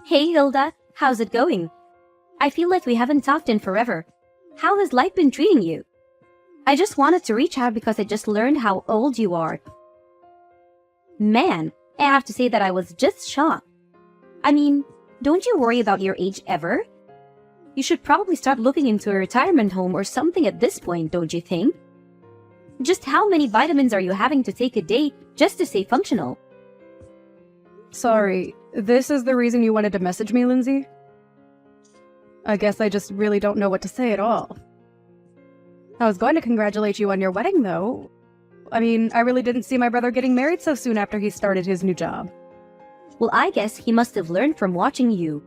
Hey Hilda, how's it going? I feel like we haven't talked in forever. How has life been treating you? I just wanted to reach out because I just learned how old you are. Man, I have to say that I was just shocked. I mean, don't you worry about your age ever? You should probably start looking into a retirement home or something at this point, don't you think? Just how many vitamins are you having to take a day just to stay functional? Sorry, this is the reason you wanted to message me, Lindsay? I guess I just really don't know what to say at all. I was going to congratulate you on your wedding, though. I mean, I really didn't see my brother getting married so soon after he started his new job. Well, I guess he must have learned from watching you.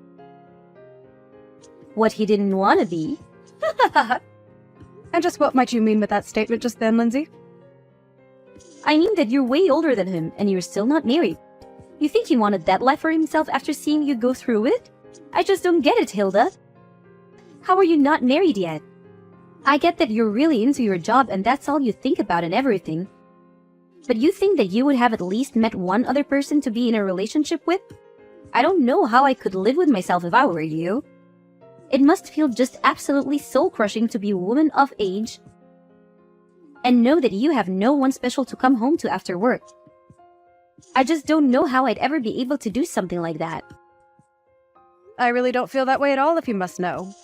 What he didn't want to be. And just what might you mean with that statement just then, Lindsay? I mean that you're way older than him and you're still not married. You think he wanted that life for himself after seeing you go through it? I just don't get it, Hilda. How are you not married yet? I get that you're really into your job and that's all you think about and everything. But you think that you would have at least met one other person to be in a relationship with? I don't know how I could live with myself if I were you. It must feel just absolutely soul-crushing to be a woman of age and know that you have no one special to come home to after work. I just don't know how I'd ever be able to do something like that. I really don't feel that way at all, if you must know.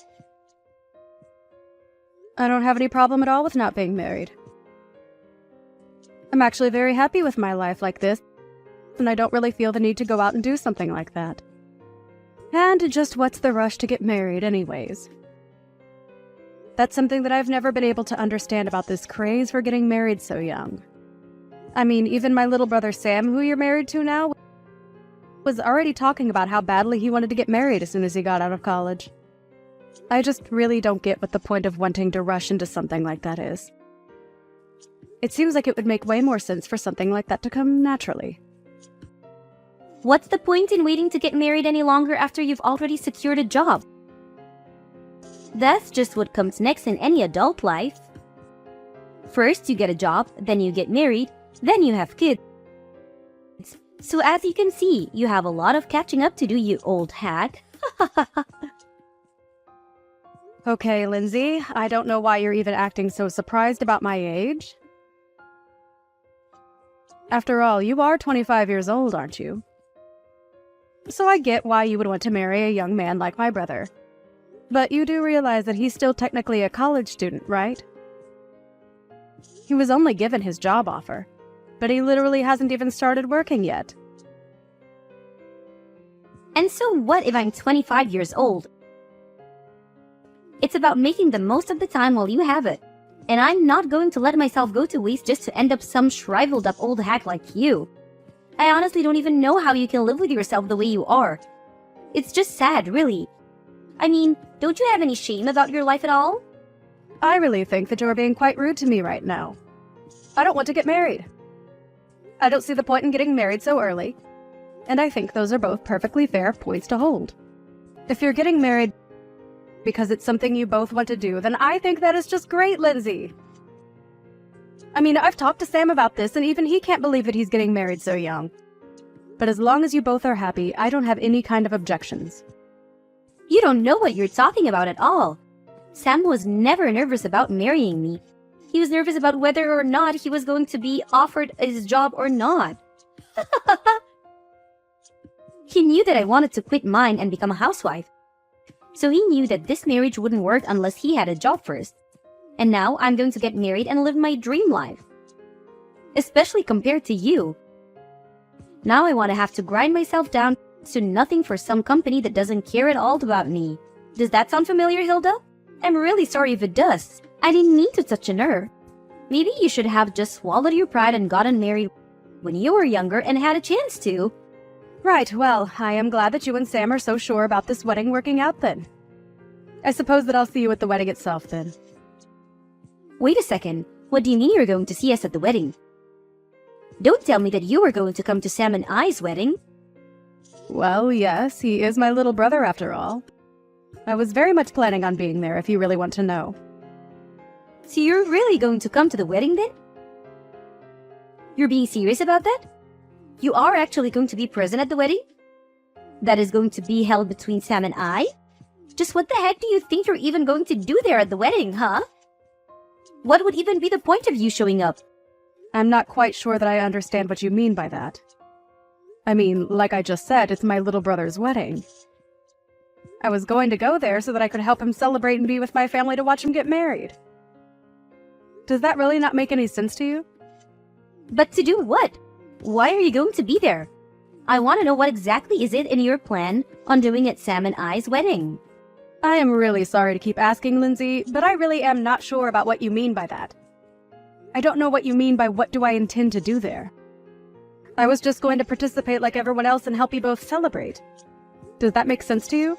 I don't have any problem at all with not being married. I'm actually very happy with my life like this, and I don't really feel the need to go out and do something like that. And just what's the rush to get married anyways? That's something that I've never been able to understand about this craze for getting married so young. I mean, even my little brother Sam, who you're married to now, was already talking about how badly he wanted to get married as soon as he got out of college. I just really don't get what the point of wanting to rush into something like that is. It seems like it would make way more sense for something like that to come naturally. What's the point in waiting to get married any longer after you've already secured a job? That's just what comes next in any adult life. First you get a job, then you get married, then you have kids. So as you can see, you have a lot of catching up to do, you old hag. Okay, Lindsay, I don't know why you're even acting so surprised about my age. After all, you are 25 years old, aren't you? So I get why you would want to marry a young man like my brother. But you do realize that he's still technically a college student, right? He was only given his job offer, but he literally hasn't even started working yet. And so what if I'm 25 years old? It's about making the most of the time while you have it. And I'm not going to let myself go to waste just to end up some shriveled up old hack like you. I honestly don't even know how you can live with yourself the way you are. It's just sad, really. I mean, don't you have any shame about your life at all? I really think that you're being quite rude to me right now. I don't want to get married. I don't see the point in getting married so early. And I think those are both perfectly fair points to hold. If you're getting married because it's something you both want to do, then I think that is just great, Lindsay. I mean, I've talked to Sam about this, and even he can't believe that he's getting married so young. But as long as you both are happy, I don't have any kind of objections. You don't know what you're talking about at all. Sam was never nervous about marrying me. He was nervous about whether or not he was going to be offered his job or not. He knew that I wanted to quit mine and become a housewife. So he knew that this marriage wouldn't work unless he had a job first. And now I'm going to get married and live my dream life. Especially compared to you. Now I want to have to grind myself down to nothing for some company that doesn't care at all about me. Does that sound familiar, Hilda? I'm really sorry if it does. I didn't mean to touch a nerve. Maybe you should have just swallowed your pride and gotten married when you were younger and had a chance to. Right, well, I am glad that you and Sam are so sure about this wedding working out then. I suppose that I'll see you at the wedding itself then. Wait a second. What do you mean you're going to see us at the wedding? Don't tell me that you are going to come to Sam and I's wedding. Well, yes, he is my little brother after all. I was very much planning on being there if you really want to know. So you're really going to come to the wedding then? You're being serious about that? You are actually going to be present at the wedding? that is going to be held between Sam and I? Just what the heck do you think you're even going to do there at the wedding, huh? What would even be the point of you showing up? I'm not quite sure that I understand what you mean by that. I mean, like I just said, it's my little brother's wedding. I was going to go there so that I could help him celebrate and be with my family to watch him get married. Does that really not make any sense to you? But to do what? Why are you going to be there? I want to know what exactly is it in your plan on doing at Sam and I's wedding. I am really sorry to keep asking, Lindsay, but I really am not sure about what you mean by that. I don't know what you mean by what do I intend to do there. I was just going to participate like everyone else and help you both celebrate. Does that make sense to you?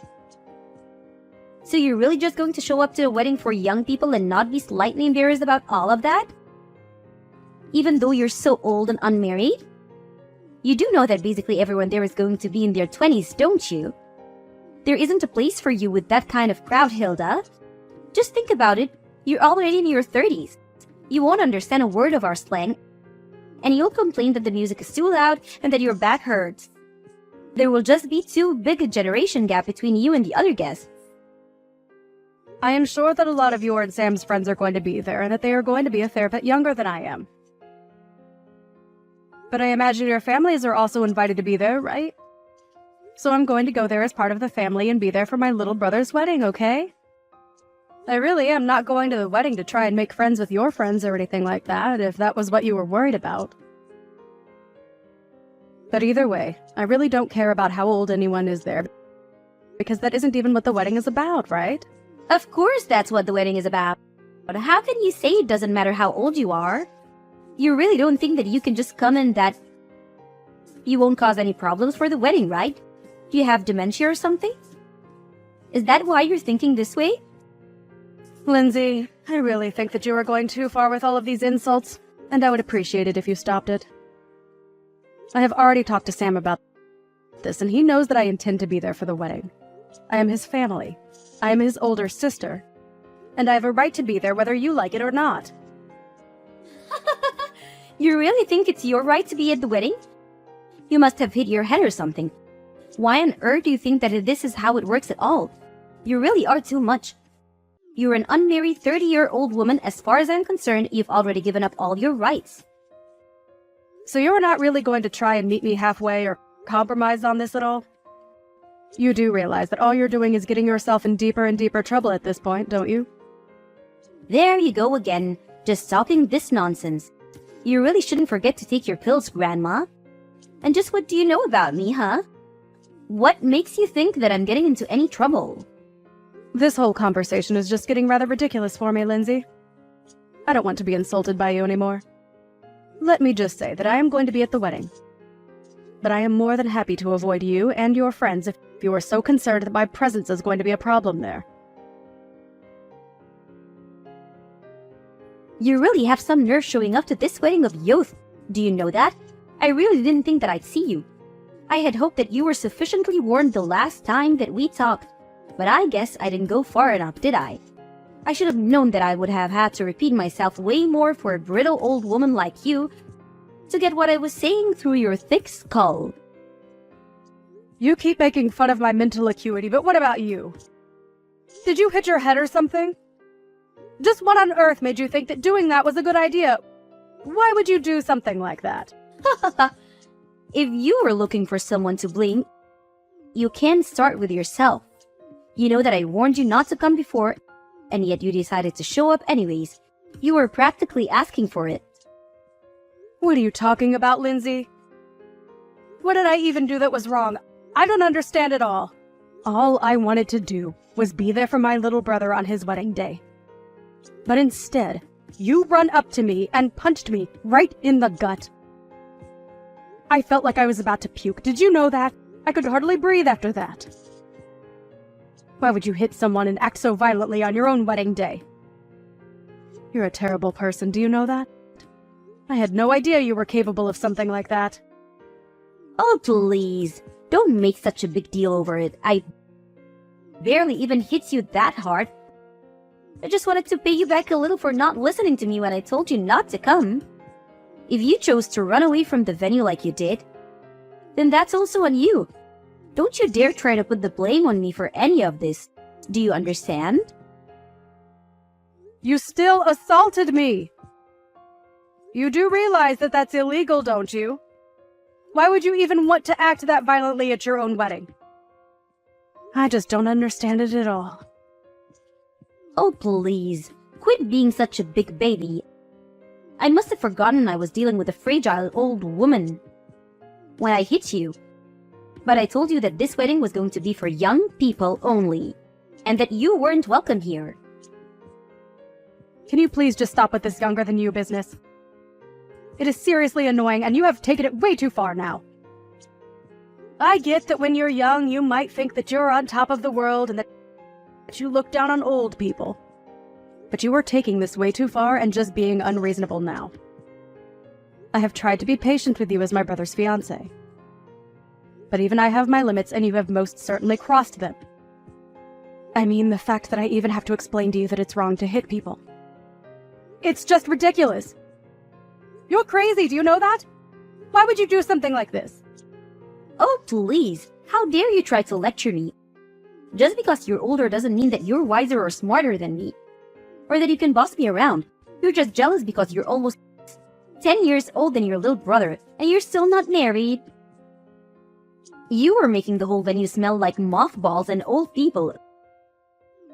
So you're really just going to show up to a wedding for young people and not be slightly embarrassed about all of that? Even though you're so old and unmarried? You do know that basically everyone there is going to be in their 20s, don't you? There isn't a place for you with that kind of crowd, Hilda. Just think about it. You're already in your 30s. You won't understand a word of our slang, and you'll complain that the music is too loud and that your back hurts. There will just be too big a generation gap between you and the other guests. I am sure that a lot of your and Sam's friends are going to be there and that they are going to be a fair bit younger than I am. But I imagine your families are also invited to be there, right? So I'm going to go there as part of the family and be there for my little brother's wedding, okay? I really am not going to the wedding to try and make friends with your friends or anything like that, if that was what you were worried about. But either way, I really don't care about how old anyone is there, because that isn't even what the wedding is about, right? Of course that's what the wedding is about. But how can you say it doesn't matter how old you are? You really don't think that you can just come and that you won't cause any problems for the wedding, right? Do you have dementia or something? Is that why you're thinking this way? Lindsay, I really think that you are going too far with all of these insults, and I would appreciate it if you stopped it. I have already talked to Sam about this, and he knows that I intend to be there for the wedding. I am his family. I am his older sister, and I have a right to be there whether you like it or not. You really think it's your right to be at the wedding? You must have hit your head or something. Why on earth do you think that this is how it works at all? You really are too much. You're an unmarried 30-year-old woman. As far as I'm concerned, you've already given up all your rights. So you're not really going to try and meet me halfway or compromise on this at all? You do realize that all you're doing is getting yourself in deeper and deeper trouble at this point, don't you? There you go again, just talking this nonsense. You really shouldn't forget to take your pills, Grandma. And just what do you know about me, huh? What makes you think that I'm getting into any trouble? This whole conversation is just getting rather ridiculous for me, Lindsay. I don't want to be insulted by you anymore. Let me just say that I am going to be at the wedding. But I am more than happy to avoid you and your friends if you are so concerned that my presence is going to be a problem there. You really have some nerve showing up to this wedding of youth. Do you know that? I really didn't think that I'd see you. I had hoped that you were sufficiently warned the last time that we talked, but I guess I didn't go far enough, did I? I should have known that I would have had to repeat myself way more for a brittle old woman like you to get what I was saying through your thick skull. You keep making fun of my mental acuity, but what about you? Did you hit your head or something? Just what on earth made you think that doing that was a good idea? Why would you do something like that? If you were looking for someone to blame, you can start with yourself. You know that I warned you not to come before, and yet you decided to show up anyways. You were practically asking for it. What are you talking about, Lindsay? What did I even do that was wrong? I don't understand at all. All I wanted to do was be there for my little brother on his wedding day. But instead, you run up to me and punched me right in the gut. I felt like I was about to puke. Did you know that? I could hardly breathe after that. Why would you hit someone and act so violently on your own wedding day? You're a terrible person, do you know that? I had no idea you were capable of something like that. Oh, please. Don't make such a big deal over it. I barely even hit you that hard. I just wanted to pay you back a little for not listening to me when I told you not to come. If you chose to run away from the venue like you did, then that's also on you. Don't you dare try to put the blame on me for any of this. Do you understand? You still assaulted me! You do realize that that's illegal, don't you? Why would you even want to act that violently at your own wedding? I just don't understand it at all. Oh, please. Quit being such a big baby. I must have forgotten I was dealing with a fragile old woman when I hit you. But I told you that this wedding was going to be for young people only, and that you weren't welcome here. Can you please just stop with this younger than you business? It is seriously annoying, and you have taken it way too far now. I get that when you're young, you might think that you're on top of the world and that you look down on old people. But you are taking this way too far and just being unreasonable now. I have tried to be patient with you as my brother's fiancée. But even I have my limits, and you have most certainly crossed them. I mean, the fact that I even have to explain to you that it's wrong to hit people. It's just ridiculous. You're crazy, do you know that? Why would you do something like this? Oh, please. How dare you try to lecture me? Just because you're older doesn't mean that you're wiser or smarter than me. Or that you can boss me around. You're just jealous because you're almost 10 years older than your little brother, and you're still not married. You were making the whole venue smell like mothballs and old people.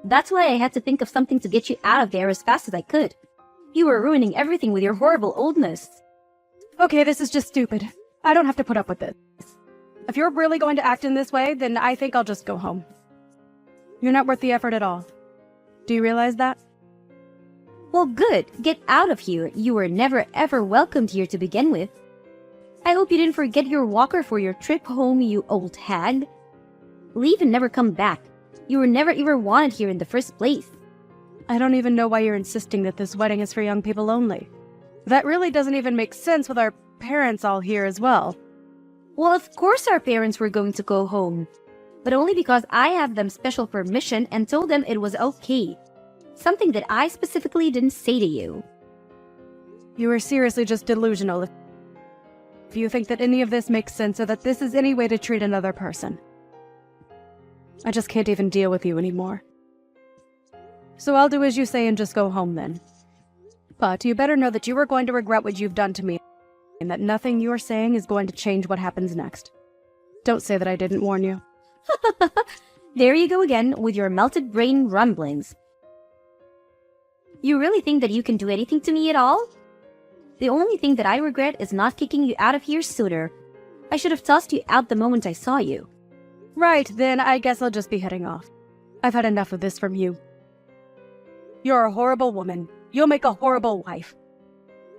That's why I had to think of something to get you out of there as fast as I could. You were ruining everything with your horrible oldness. Okay, this is just stupid. I don't have to put up with this. If you're really going to act in this way, then I think I'll just go home. You're not worth the effort at all. Do you realize that? Well, good. Get out of here. You were never ever welcomed here to begin with. I hope you didn't forget your walker for your trip home, you old hag. Leave and never come back. You were never even wanted here in the first place. I don't even know why you're insisting that this wedding is for young people only. That really doesn't even make sense with our parents all here as well. Well, of course our parents were going to go home. But only because I have them special permission and told them it was okay. Something that I specifically didn't say to you. You are seriously just delusional if you think that any of this makes sense or that this is any way to treat another person. I just can't even deal with you anymore. So I'll do as you say and just go home then. But you better know that you are going to regret what you've done to me, and that nothing you're saying is going to change what happens next. Don't say that I didn't warn you. There you go again with your melted brain rumblings. You really think that you can do anything to me at all? The only thing that I regret is not kicking you out of here sooner. I should have tossed you out the moment I saw you. Right, then I guess I'll just be heading off. I've had enough of this from you. You're a horrible woman. You'll make a horrible wife.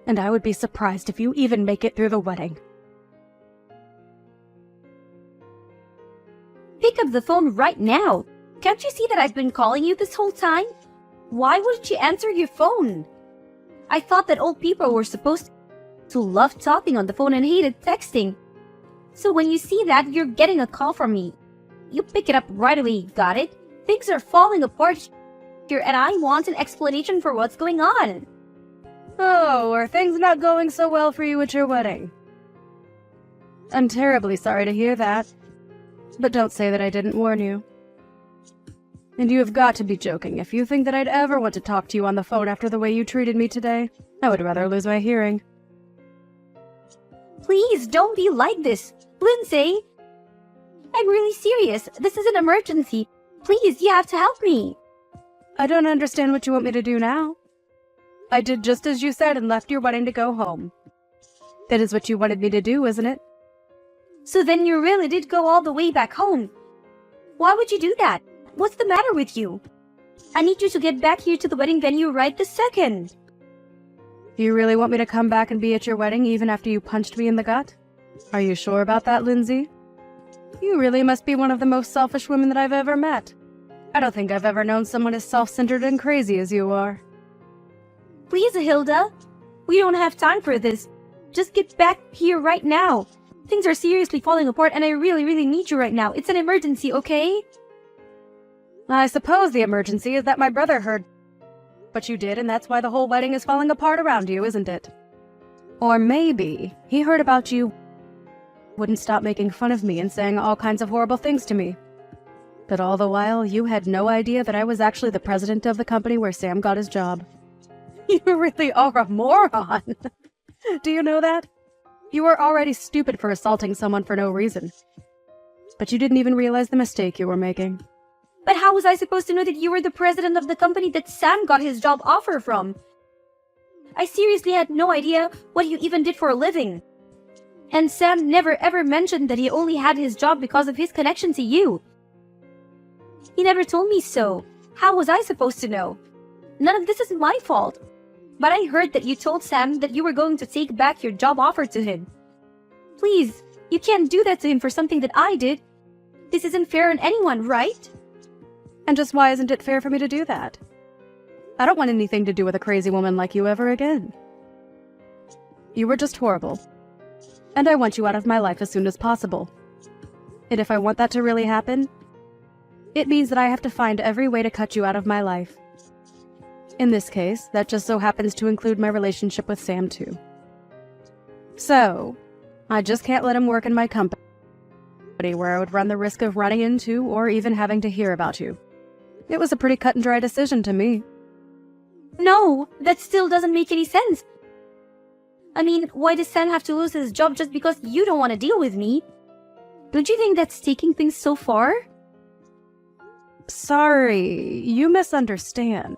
And I would be surprised if you even make it through the wedding. Pick up the phone right now. Can't you see that I've been calling you this whole time? Why wouldn't you answer your phone? I thought that old people were supposed to love talking on the phone and hated texting. So when you see that, you're getting a call from me. You pick it up right away, got it? Things are falling apart here and I want an explanation for what's going on. Oh, are things not going so well for you at your wedding? I'm terribly sorry to hear that. But don't say that I didn't warn you. And you have got to be joking if you think that I'd ever want to talk to you on the phone after the way you treated me today. I would rather lose my hearing. Please don't be like this, Lindsay. I'm really serious. This is an emergency. Please, you have to help me. I don't understand what you want me to do now. I did just as you said and left your wedding to go home. That is what you wanted me to do, isn't it? So then you really did go all the way back home. Why would you do that? What's the matter with you? I need you to get back here to the wedding venue right this second. You really want me to come back and be at your wedding even after you punched me in the gut? Are you sure about that, Lindsay? You really must be one of the most selfish women that I've ever met. I don't think I've ever known someone as self-centered and crazy as you are. Please, Hilda. We don't have time for this. Just get back here right now. Things are seriously falling apart and I really, really need you right now. It's an emergency, okay? I suppose the emergency is that my brother heard what you did and that's why the whole wedding is falling apart around you, isn't it? Or maybe he heard about you wouldn't stop making fun of me and saying all kinds of horrible things to me. But all the while, you had no idea that I was actually the president of the company where Sam got his job. You really are a moron. Do you know that? You were already stupid for assaulting someone for no reason. But you didn't even realize the mistake you were making. But how was I supposed to know that you were the president of the company that Sam got his job offer from? I seriously had no idea what you even did for a living. And Sam never ever mentioned that he only had his job because of his connection to you. He never told me so. How was I supposed to know? None of this is my fault. But I heard that you told Sam that you were going to take back your job offer to him. Please, you can't do that to him for something that I did. This isn't fair on anyone, right? And just why isn't it fair for me to do that? I don't want anything to do with a crazy woman like you ever again. You were just horrible. And I want you out of my life as soon as possible. And if I want that to really happen, it means that I have to find every way to cut you out of my life. In this case, that just so happens to include my relationship with Sam too. So, I just can't let him work in my company where I would run the risk of running into or even having to hear about you. It was a pretty cut and dry decision to me. No, that still doesn't make any sense. I mean, why does Sam have to lose his job just because you don't want to deal with me? Don't you think that's taking things so far? Sorry, you misunderstand.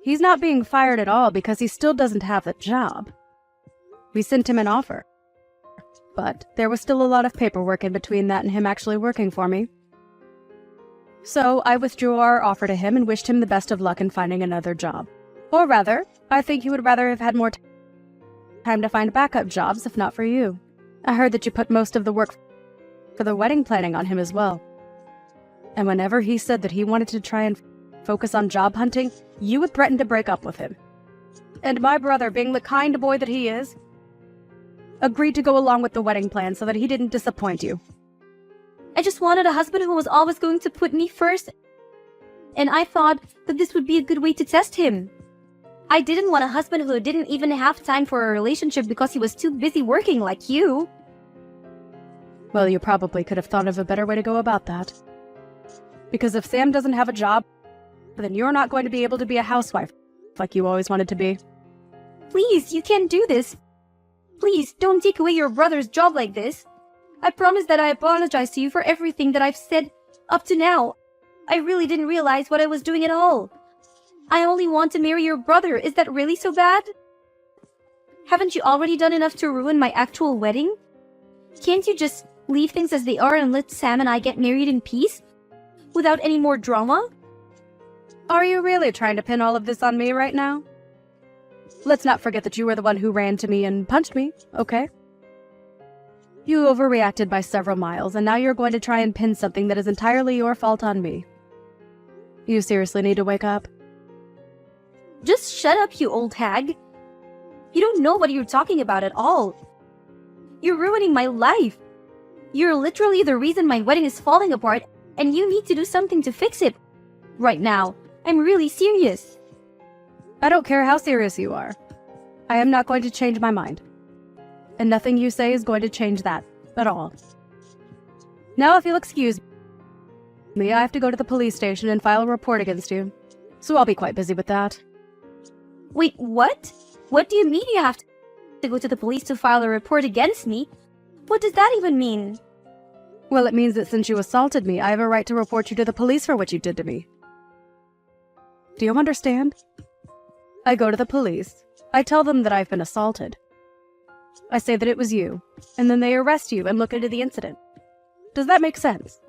He's not being fired at all because he still doesn't have the job. We sent him an offer. But there was still a lot of paperwork in between that and him actually working for me. So I withdrew our offer to him and wished him the best of luck in finding another job. Or rather, I think he would rather have had more time to find backup jobs if not for you. I heard that you put most of the work for the wedding planning on him as well. And whenever he said that he wanted to try and focus on job hunting, you would threaten to break up with him. And my brother, being the kind boy that he is, agreed to go along with the wedding plan so that he didn't disappoint you. I just wanted a husband who was always going to put me first. And I thought that this would be a good way to test him. I didn't want a husband who didn't even have time for a relationship because he was too busy working like you. Well, you probably could have thought of a better way to go about that. Because if Sam doesn't have a job, then you're not going to be able to be a housewife like you always wanted to be. Please, you can't do this. Please, don't take away your brother's job like this. I promise that I apologize to you for everything that I've said up to now. I really didn't realize what I was doing at all. I only want to marry your brother. Is that really so bad? Haven't you already done enough to ruin my actual wedding? Can't you just leave things as they are and let Sam and I get married in peace? Without any more drama? Are you really trying to pin all of this on me right now? Let's not forget that you were the one who ran to me and punched me, okay? You overreacted by several miles, and now you're going to try and pin something that is entirely your fault on me. You seriously need to wake up. Just shut up, you old hag. You don't know what you're talking about at all. You're ruining my life. You're literally the reason my wedding is falling apart, and you need to do something to fix it. Right now. I'm really serious. I don't care how serious you are. I am not going to change my mind. And nothing you say is going to change that at all. Now, if you'll excuse me, I have to go to the police station and file a report against you. So I'll be quite busy with that. Wait, what? What do you mean you have to go to the police to file a report against me? What does that even mean? Well, it means that since you assaulted me, I have a right to report you to the police for what you did to me. Do you understand? I go to the police. I tell them that I've been assaulted. I say that it was you, and then they arrest you and look into the incident. Does that make sense?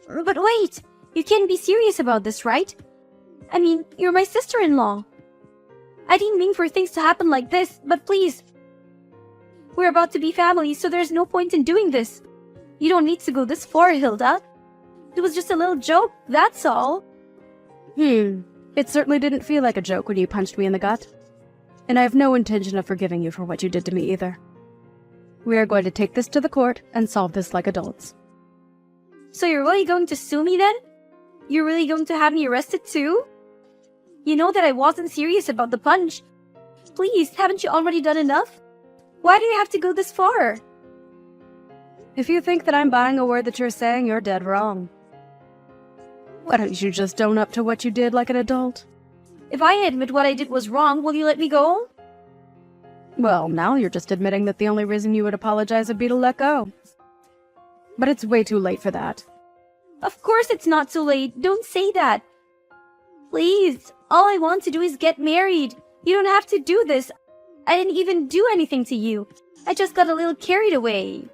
But wait! You can't be serious about this, right? I mean, you're my sister-in-law. I didn't mean for things to happen like this, but please. We're about to be family, so there's no point in doing this. You don't need to go this far, Hilda. It was just a little joke, that's all. It certainly didn't feel like a joke when you punched me in the gut. And I have no intention of forgiving you for what you did to me either. We are going to take this to the court and solve this like adults. So you're really going to sue me then? You're really going to have me arrested too? You know that I wasn't serious about the punch. Please, haven't you already done enough? Why do you have to go this far? If you think that I'm buying a word that you're saying, you're dead wrong. Why don't you just own up to what you did like an adult? If I admit what I did was wrong, will you let me go? Well, now you're just admitting that the only reason you would apologize would be to let go. But it's way too late for that. Of course it's not too late. Don't say that. Please, all I want to do is get married. You don't have to do this. I didn't even do anything to you. I just got a little carried away.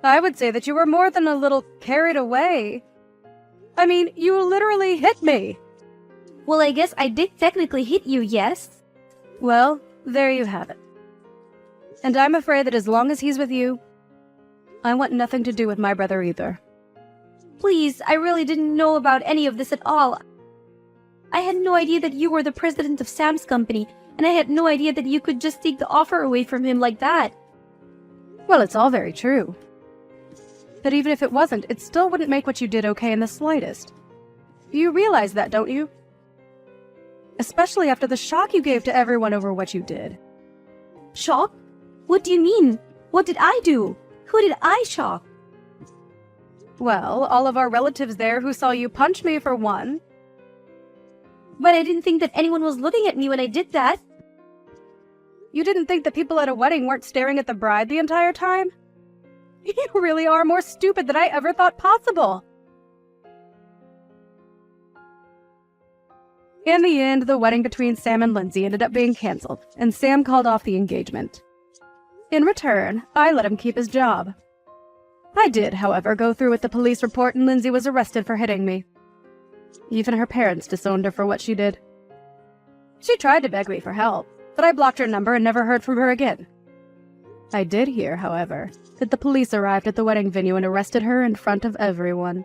I would say that you were more than a little carried away. I mean, you literally hit me. Well, I guess I did technically hit you, yes? Well, there you have it. And I'm afraid that as long as he's with you, I want nothing to do with my brother either. Please, I really didn't know about any of this at all. I had no idea that you were the president of Sam's company, and I had no idea that you could just take the offer away from him like that. Well, it's all very true. But even if it wasn't, it still wouldn't make what you did okay in the slightest. You realize that, don't you? Especially after the shock you gave to everyone over what you did. Shock? What do you mean? What did I do? Who did I shock? Well, all of our relatives there who saw you punch me for one. But I didn't think that anyone was looking at me when I did that. You didn't think that people at a wedding weren't staring at the bride the entire time? You really are more stupid than I ever thought possible. In the end, the wedding between Sam and Lindsay ended up being canceled, and Sam called off the engagement. In return, I let him keep his job. I did, however, go through with the police report, and Lindsay was arrested for hitting me. Even her parents disowned her for what she did. She tried to beg me for help, but I blocked her number and never heard from her again. I did hear, however, that the police arrived at the wedding venue and arrested her in front of everyone.